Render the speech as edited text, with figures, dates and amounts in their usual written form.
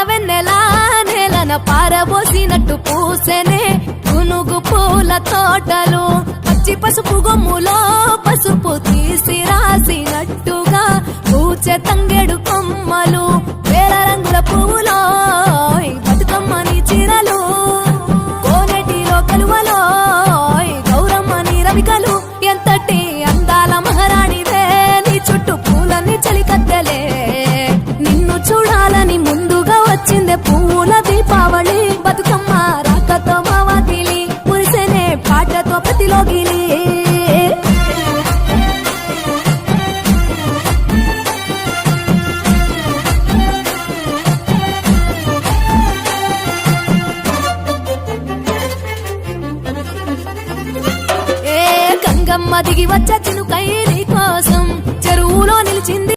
వెన్నెలా నేలన పారబోసినట్టు పూసెనే గునుగు పూల తోటలు పచ్చి పసుపు గొమ్ములో పసుపు తీసి రాసినట్టుగా పూచె తంగెడు కొమ్మలు వేల రంగుల పువ్వులో బతుకమ్మని చీరలు కోనేటిలో కలువలో గౌరమ్మని రవికలు ఎంతటి అందాల మహారాణిదే నీ చుట్టూ పూలన్నీ చలికత్తెలే నిన్ను చూడాలని ముందుగా వచ్చిందే పువ్వుల దీపావళి బతుకమ్మ రాకతో మావాకిలి మురిసెనే పాటతో ప్రతిలోగిలి గంగమ్మ దిగి వచ్చ చినుకై నీ కోసం చెరువులో నిలిచింది